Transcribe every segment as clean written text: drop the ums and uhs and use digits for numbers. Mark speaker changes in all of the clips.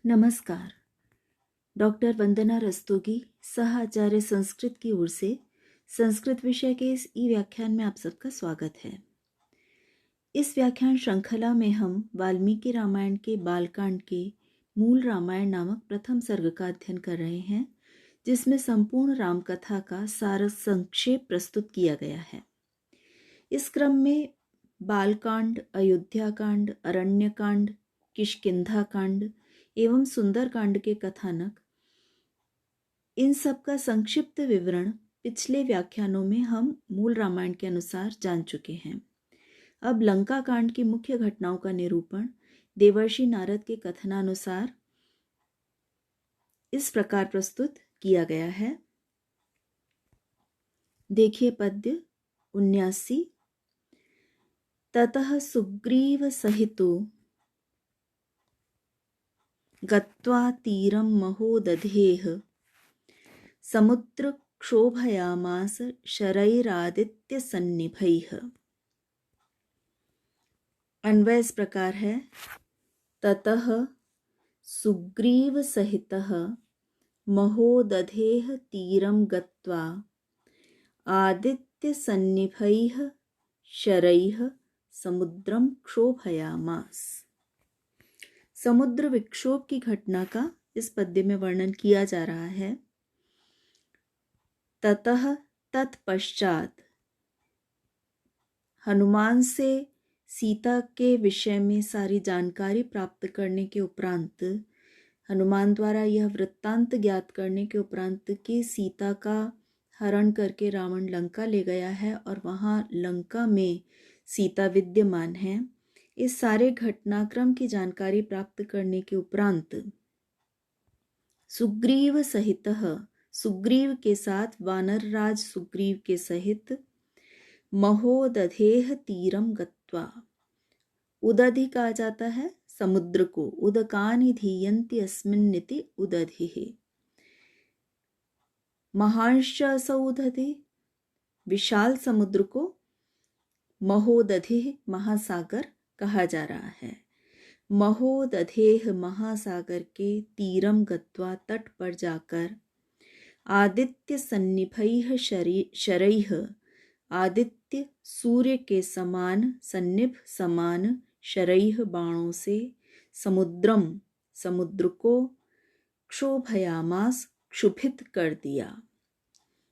Speaker 1: नमस्कार। डॉक्टर वंदना रस्तोगी, सह आचार्य संस्कृत की ओर से संस्कृत विषय के इस ई व्याख्यान में आप सबका स्वागत है। इस व्याख्यान श्रृंखला में हम वाल्मीकि रामायण के बालकांड के मूल रामायण नामक प्रथम सर्ग का अध्ययन कर रहे हैं, जिसमें संपूर्ण रामकथा का सार संक्षेप प्रस्तुत किया गया है। इस क्रम में बालकांड, अयोध्याकांड, अरण्यकांड, किष्किंधा एवं सुंदरकांड के कथानक, इन सब का संक्षिप्त विवरण पिछले व्याख्यानों में हम मूल रामायण के अनुसार जान चुके हैं। अब लंका कांड की मुख्य घटनाओं का निरूपण देवर्षि नारद के कथनानुसार इस प्रकार प्रस्तुत किया गया है। देखिए पद्य 79। ततः सुग्रीव सहितो गत्वा तीरं महोदधेः समुद्र क्षोभयामास शरैरादित्यसन्निभैः। अन्वय इस प्रकार है। ततः सुग्रीव सहितः महोदधेः तीरं गत्वा आदित्यसन्निभैः शरैः समुद्रं क्षोभयामास। समुद्र विक्षोभ की घटना का इस पद्य में वर्णन किया जा रहा है। ततः तत्पश्चात, हनुमान से सीता के विषय में सारी जानकारी प्राप्त करने के उपरांत, हनुमान द्वारा यह वृत्तांत ज्ञात करने के उपरांत कि सीता का हरण करके रावण लंका ले गया है और वहाँ लंका में सीता विद्यमान है, इस सारे घटनाक्रम की जानकारी प्राप्त करने के उपरांत सुग्रीव सहितः, सुग्रीव के साथ, वानर राज सुग्रीव के सहित, महोदधेः तीरम गत्वा, उदधि कहा जाता है समुद्र को, उदकानि धीयन्ति अस्मिन्निति उदधिः, महांश्च असौ उदधि, विशाल समुद्र को महोदधिः, महासागर कहा जा रहा है। महोदधेः, महासागर के, तीरम गत्वा, तट पर जाकर, आदित्य सन्निभैः शरैः, आदित्य सूर्य के समान, सन्निभ समान, शरैः बाणों से, समुद्रम समुद्र को, क्षोभयामास क्षुभित कर दिया।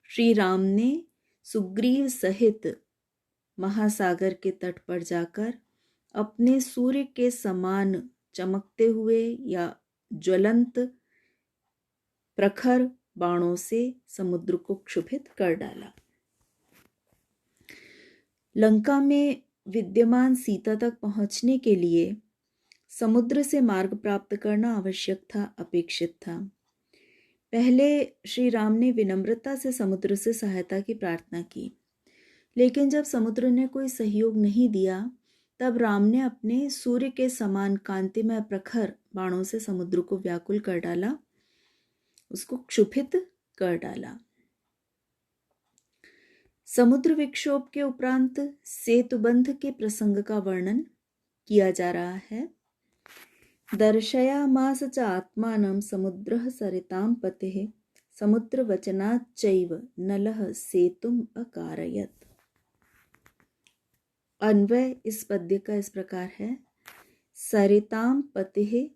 Speaker 1: श्री राम ने सुग्रीव सहित महासागर के तट पर जाकर अपने सूर्य के समान चमकते हुए या ज्वलंत प्रखर बाणों से समुद्र को क्षुभित कर डाला। लंका में विद्यमान सीता तक पहुंचने के लिए समुद्र से मार्ग प्राप्त करना आवश्यक था, अपेक्षित था। पहले श्री राम ने विनम्रता से समुद्र से सहायता की प्रार्थना की, लेकिन जब समुद्र ने कोई सहयोग नहीं दिया, तब राम ने अपने सूर्य के समान कांतिमय प्रखर बाणों से समुद्र को व्याकुल कर डाला, उसको क्षुभित कर डाला। समुद्र विक्षोभ के उपरांत सेतुबंध के प्रसंग का वर्णन किया जा रहा है। दर्शयामास च आत्मानं समुद्रः सरितां पतिः समुद्रवचनाच्चैव नलः सेतुम् अकारयत्। अन्वय इस पद्य का इस प्रकार है। सरितां पतिः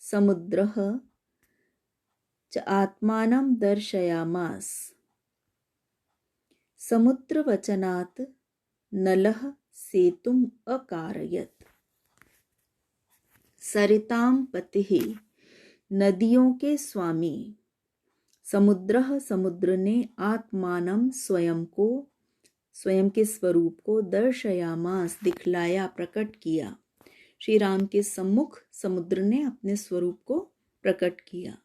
Speaker 1: समुद्रः च आत्मानं दर्शयामास समुद्रवचनात् नलः सेतुम् अकारयत्। सरितां पतिः, नदियों के स्वामी, समुद्रः समुद्र ने, आत्मानं स्वयं को, स्वयं के स्वरूप को, दर्शयामास दिखलाया, प्रकट किया। श्री राम के सम्मुख समुद्र ने अपने स्वरूप को प्रकट किया।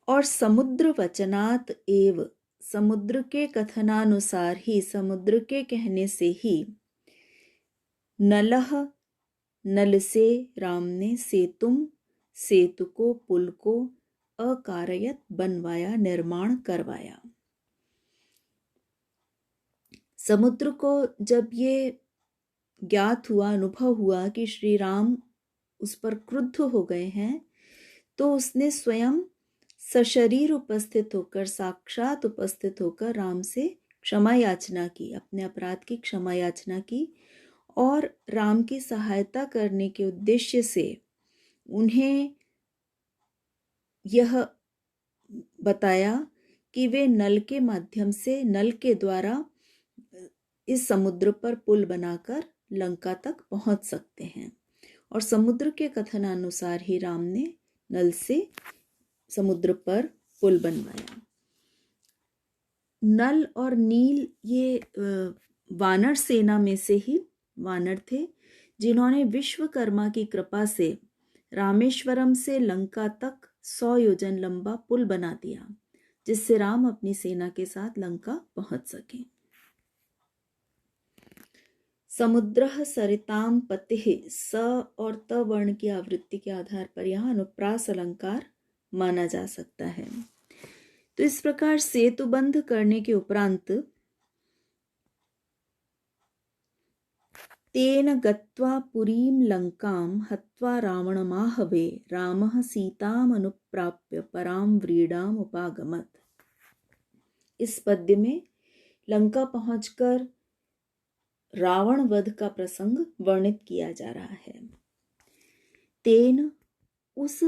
Speaker 1: और समुद्र वचनात् एव, समुद्र के कथनानुसार ही, समुद्र के कहने से ही, नलः नल से राम ने, सेतुम सेतु को, पुल को, अकारयत बनवाया, निर्माण करवाया। समुद्र को जब ये ज्ञात हुआ, अनुभव हुआ कि श्री राम उस पर क्रुद्ध हो गए हैं, तो उसने स्वयं सशरीर उपस्थित होकर, साक्षात उपस्थित होकर राम से क्षमा याचना की, अपने अपराध की क्षमा याचना की और राम की सहायता करने के उद्देश्य से उन्हें यह बताया कि वे नल के माध्यम से, नल के द्वारा इस समुद्र पर पुल बनाकर लंका तक पहुंच सकते हैं। और समुद्र के कथनानुसार ही राम ने नल से समुद्र पर पुल बनवाया। नल और नील ये वानर सेना में से ही वानर थे, जिन्होंने विश्वकर्मा की कृपा से रामेश्वरम से लंका तक 100 योजन लंबा पुल बना दिया, जिससे राम अपनी सेना के साथ लंका पहुंच सके। समुद्रः सरिताम पतिः, स और त वर्ण की आवृत्ति के आधार पर यहाँ अनुप्रास अलंकार माना जा सकता है। तो इस प्रकार सेतु बंध करने के उपरांत तेन गत्वा पुरीं लंकां हत्वा रावणमाहवे रामः सीताम् अनुप्राप्य परां व्रीडाम् उपागमत्। इस पद्य में लंका पहुंचकर रावण वध का प्रसंग वर्णित किया जा रहा है। तेन, उस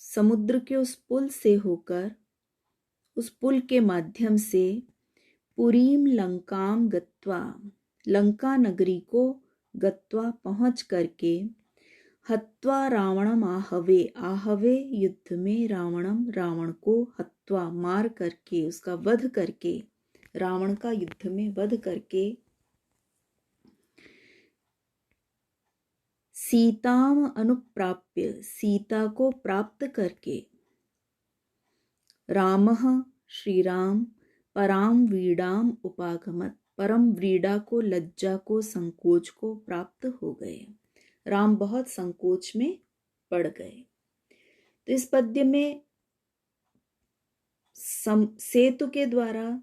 Speaker 1: समुद्र के उस पुल से होकर, उस पुल के माध्यम से पुरीम लंकाम गत्वा, लंका नगरी को गत्वा पहुंच करके, हत्वा रावणम आहवे, आहवे युद्ध में रावणम, रावण को, हत्वा मार करके, उसका वध करके, रावण का युद्ध में वध करके, सीताम अनुप्राप्य, सीता को प्राप्त करके, रामः श्री राम पराम व्रीडाम उपागमत, परम व्रीडा को, लज्जा को, संकोच को प्राप्त हो गए। राम बहुत संकोच में पड़ गए। तो इस पद्य में सेतु के द्वारा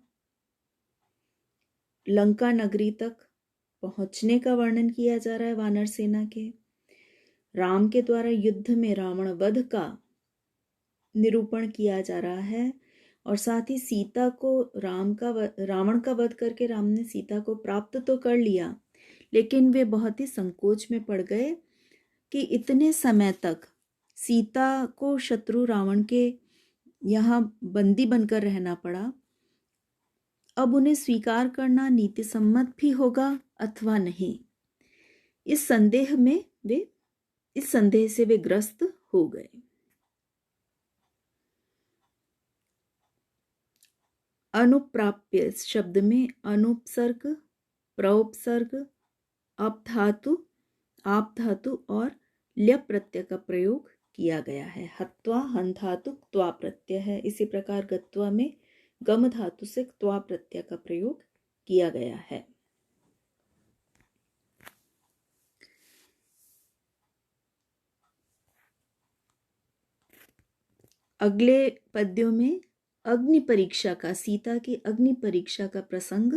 Speaker 1: लंका नगरी तक पहुंचने का वर्णन किया जा रहा है वानर सेना के। राम के द्वारा युद्ध में रावण वध का निरूपण किया जा रहा है और साथ ही सीता को, रावण का वध करके राम ने सीता को प्राप्त तो कर लिया, लेकिन वे बहुत ही संकोच में पड़ गए कि इतने समय तक सीता को शत्रु रावण के यहाँ बंदी बनकर रहना पड़ा। अब उन्हें स्वीकार करना नीति सम्मत भी होगा अथवा नहीं, इस संदेह से वे ग्रस्त हो गए। अनुप्राप्य शब्द में अनुपसर्ग, प्रउपसर्ग, अपधातु, आप धातु और ल्यप प्रत्यय का प्रयोग किया गया है। हत्वा हन धातु त्वा प्रत्यय है। इसी प्रकार गत्वा में गम धातु से त्वा प्रत्यय का प्रयोग किया गया है। अगले पद्यों में अग्नि परीक्षा का, सीता की अग्नि परीक्षा का प्रसंग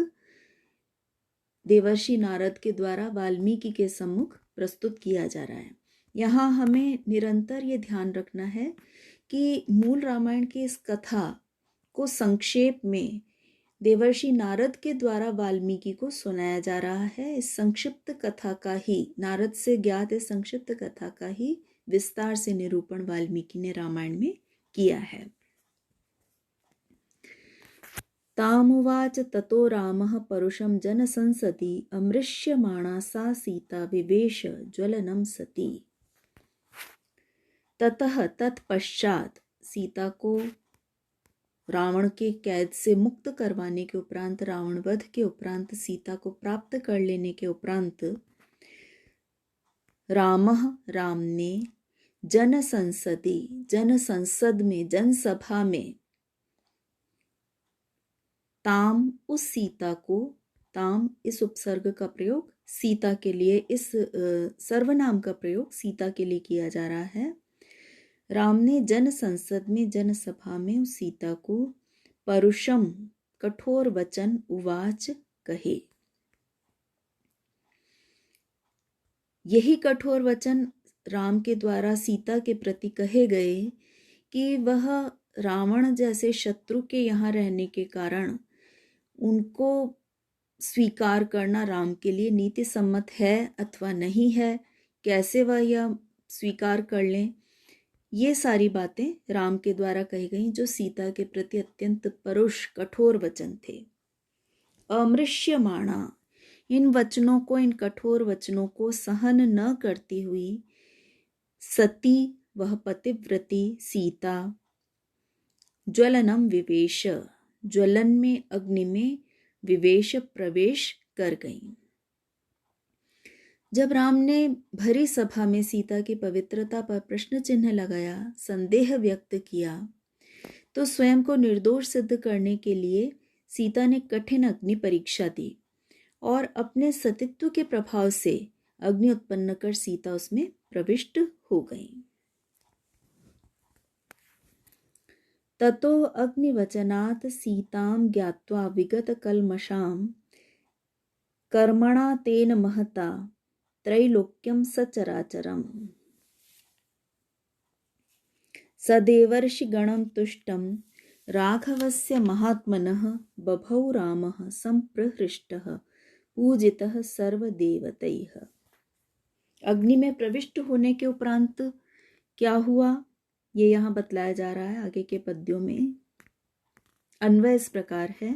Speaker 1: देवर्षि नारद के द्वारा वाल्मीकि के सम्मुख प्रस्तुत किया जा रहा है। यहाँ हमें निरंतर ये ध्यान रखना है कि मूल रामायण की इस कथा को संक्षेप में देवर्षि नारद के द्वारा वाल्मीकि को सुनाया जा रहा है। इस संक्षिप्त कथा का ही, नारद से ज्ञात इस संक्षिप्त कथा का ही विस्तार से निरूपण वाल्मीकि ने रामायण में किया है। तामुवाच ततो रामः परुषं जनसंसदि अमृष्यमाणा सा सीता विवेश ज्वलनं सती। ततः तत्पश्चात सीता को रावण के कैद से मुक्त करवाने के उपरांत, रावण वध के उपरांत, सीता को प्राप्त कर लेने के उपरांत, रामः राम ने जनसंसदि, जनसंसद में, जनसभा में, ताम उस सीता को, ताम इस उपसर्ग का प्रयोग सीता के लिए, इस सर्वनाम का प्रयोग सीता के लिए किया जा रहा है। राम ने जन संसद में, जनसभा में उस सीता को परुषम कठोर वचन उवाच कहे। यही कठोर वचन राम के द्वारा सीता के प्रति कहे गए कि वह रावण जैसे शत्रु के यहाँ रहने के कारण उनको स्वीकार करना राम के लिए नीति सम्मत है अथवा नहीं है, कैसे वह यह स्वीकार कर लें, ये सारी बातें राम के द्वारा कही गई जो सीता के प्रति अत्यंत परुष कठोर वचन थे। अमृष्यमाणा, इन वचनों को, इन कठोर वचनों को सहन न करती हुई सती, वह पतिव्रती सीता, ज्वलनम विवेश, ज्वलन में, अग्नि में विवेश, प्रवेश कर गई। जब राम ने भरी सभा में सीता की पवित्रता पर प्रश्न चिन्ह लगाया, संदेह व्यक्त किया, तो स्वयं को निर्दोष सिद्ध करने के लिए सीता ने कठिन अग्नि परीक्षा दी और अपने सतीत्व के प्रभाव से अग्नि उत्पन्न कर सीता उसमें प्रविष्ट हो गई। ततो अग्निवचनात् सीतां ज्ञात्वा विगत कल्मषां कर्मणा तेन महता त्रैलोक्यं सचराचरम्। सदेवर्षिगणं तुष्टं राघवस्य महात्मनः बभौ रामः संप्रहृष्टः पूजितः सर्वदेवतैः। अग्नि में प्रविष्ट होने के उपरांत क्या हुआ, ये यहाँ बतलाया जा रहा है आगे के पद्यों में। अन्वय इस प्रकार है।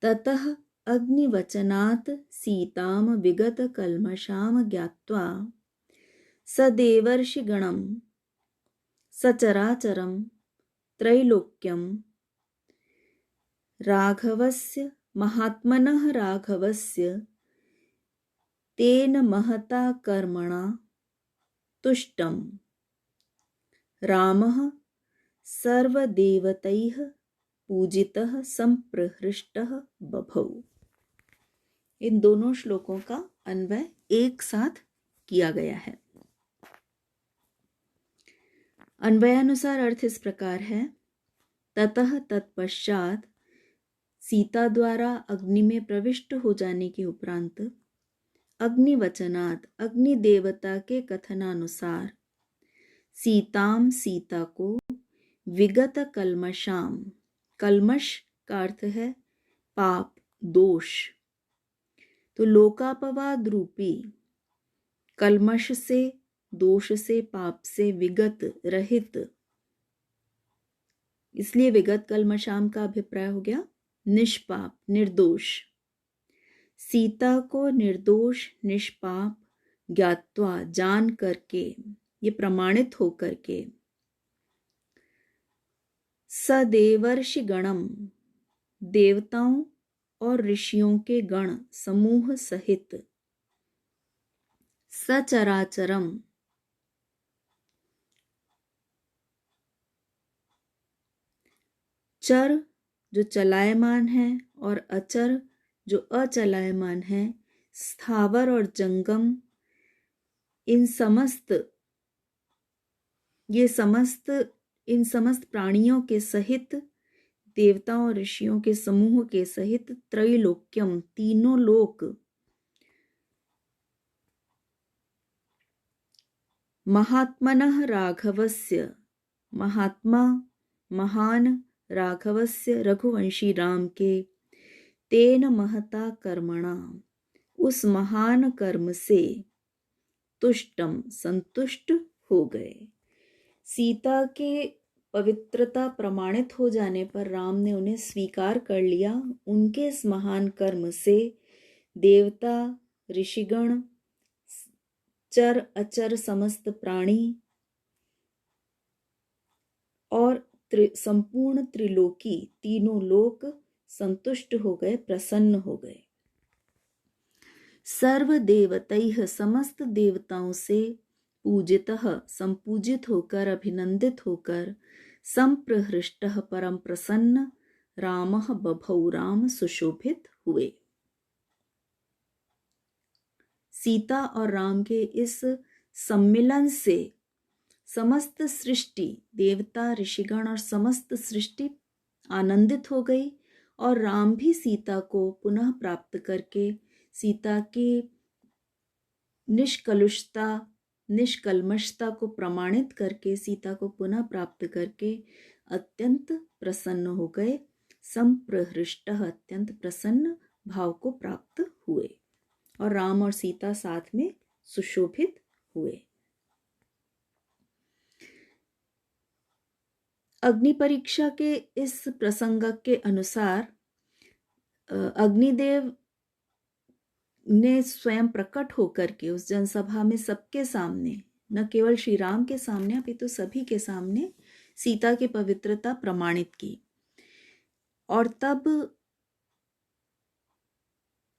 Speaker 1: ततः अग्निवचनात् सीतां विगत कल्मषां ज्ञात्वा सदेवर्षिगणं सचराचरं त्रैलोक्यं राघवस्य महात्मनः राघवस्य तेन महता कर्मणा तुष्टं रामः सर्वदेवतैः पूजितः संप्रहृष्टः बभौ। इन दोनों श्लोकों का अन्वय एक साथ किया गया है। अन्वयानुसार अर्थ इस प्रकार है। ततः, तत्पश्चात, सीता द्वारा अग्नि में प्रविष्ट हो जाने के उपरांत, अग्निवचनात्, अग्नि देवता के कथनानुसार, सीताम, सीता को, विगत कल्मषाम, कल्मष का अर्थ है पाप, दोष, तो लोकापवाद रूपी कल्मष से, दोष से, पाप से, विगत, रहित, इसलिए विगत कल्मषाम का अभिप्राय हो गया निष्पाप, निर्दोष। सीता को निर्दोष, निष्पाप, ज्ञात्वा, जान करके, ये प्रमाणित हो करके, सदेवर्षि गणम, देवताओं और ऋषियों के गण समूह सहित, सचराचरम, चर जो चलायमान है और अचर जो अचलायमान है, स्थावर और जंगम, इन समस्त प्राणियों के सहित, देवताओं और ऋषियों के समूह के सहित, त्रैलोक्यम, तीनों लोक, महात्मनः राघवस्य, महात्मा, महान राघवस्य, रघुवंशी राम के, तेन महता कर्मणा, उस महान कर्म से, तुष्टम, संतुष्ट हो गए। सीता के पवित्रता प्रमाणित हो जाने पर राम ने उन्हें स्वीकार कर लिया। उनके इस महान कर्म से देवता, ऋषिगण, चर अचर समस्त प्राणी और संपूर्ण त्रिलोकी, तीनों लोक संतुष्ट हो गए, प्रसन्न हो गए। सर्व देवतैः, समस्त देवताओं से, पूजितः, संपूजित होकर, अभिनंदित होकर, संप्रहृष्टः, परम प्रसन्न, रामः बभौ, राम सुशोभित हुए। सीता और राम के इस सम्मिलन से समस्त सृष्टि, देवता, ऋषिगण और समस्त सृष्टि आनंदित हो गई और राम भी सीता को पुनः प्राप्त करके सीता के निष्कलुषता निष्कल्मषता को प्रमाणित करके सीता को पुनः प्राप्त करके अत्यंत प्रसन्न हो गए। संप्रहृष्टः, अत्यंत प्रसन्न भाव को प्राप्त हुए और राम और सीता साथ में सुशोभित हुए। अग्नि परीक्षा के इस प्रसंग के अनुसार अग्निदेव ने स्वयं प्रकट होकर के उस जनसभा में सबके सामने, न केवल श्री राम के सामने अपितु सभी के सामने सीता की पवित्रता प्रमाणित की। और तब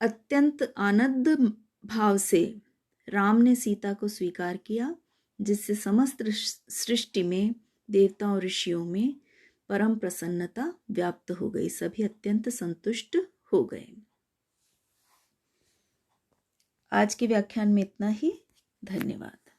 Speaker 1: अत्यंत आनंद भाव से राम ने सीता को स्वीकार किया, जिससे समस्त सृष्टि में, देवताओं और ऋषियों में परम प्रसन्नता व्याप्त हो गई। सभी अत्यंत संतुष्ट हो गए। आज के व्याख्यान में इतना ही। धन्यवाद।